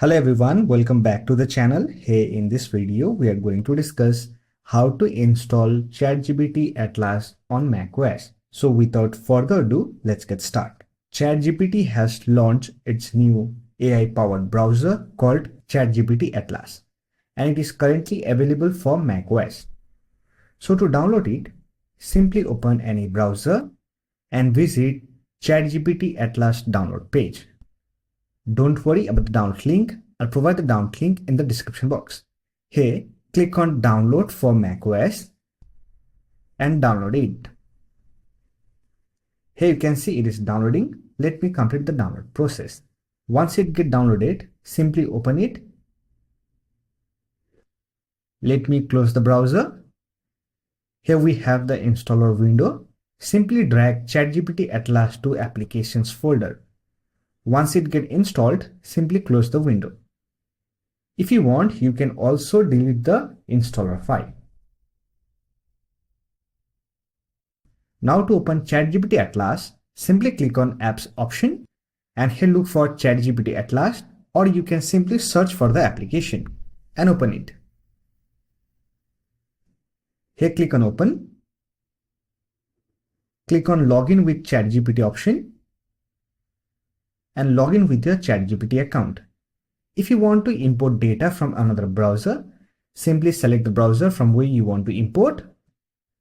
Hello everyone, welcome back to the channel. Hey, in this video, we are going to discuss how to install ChatGPT Atlas on macOS. So without further ado, let's get started. ChatGPT has launched its new AI-powered browser called ChatGPT Atlas, and it is currently available for macOS. So to download it, simply open any browser and visit ChatGPT Atlas download page. Don't worry about the download link. I'll provide the download link in the description box. Here, click on download for macOS and download it. Here you can see it is downloading. Let me complete the download process. Once it gets downloaded, simply open it. Let me close the browser. Here we have the installer window. Simply drag ChatGPT Atlas to Applications folder. Once it gets installed, simply close the window. If you want, you can also delete the installer file. Now to open ChatGPT Atlas, simply click on Apps option and here look for ChatGPT Atlas, or you can simply search for the application and open it. Here click on Open. Click on Login with ChatGPT option and log in with your ChatGPT account. If you want to import data from another browser, simply select the browser from where you want to import,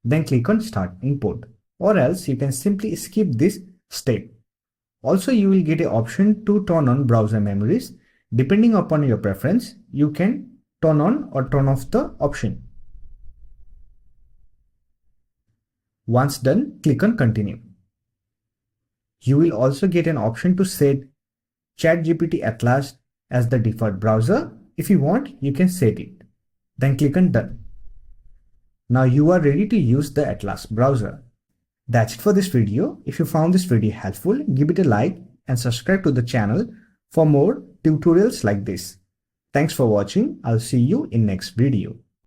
then click on Start Import, or else you can simply skip this step. Also, you will get an option to turn on browser memories. Depending upon your preference, you can turn on or turn off the option. Once done, click on Continue. You will also get an option to set ChatGPT Atlas as the default browser. If you want, you can set it. Then click on Done. Now you are ready to use the Atlas browser. That's it for this video. If you found this video helpful, give it a like and subscribe to the channel for more tutorials like this. Thanks for watching. I'll see you in next video.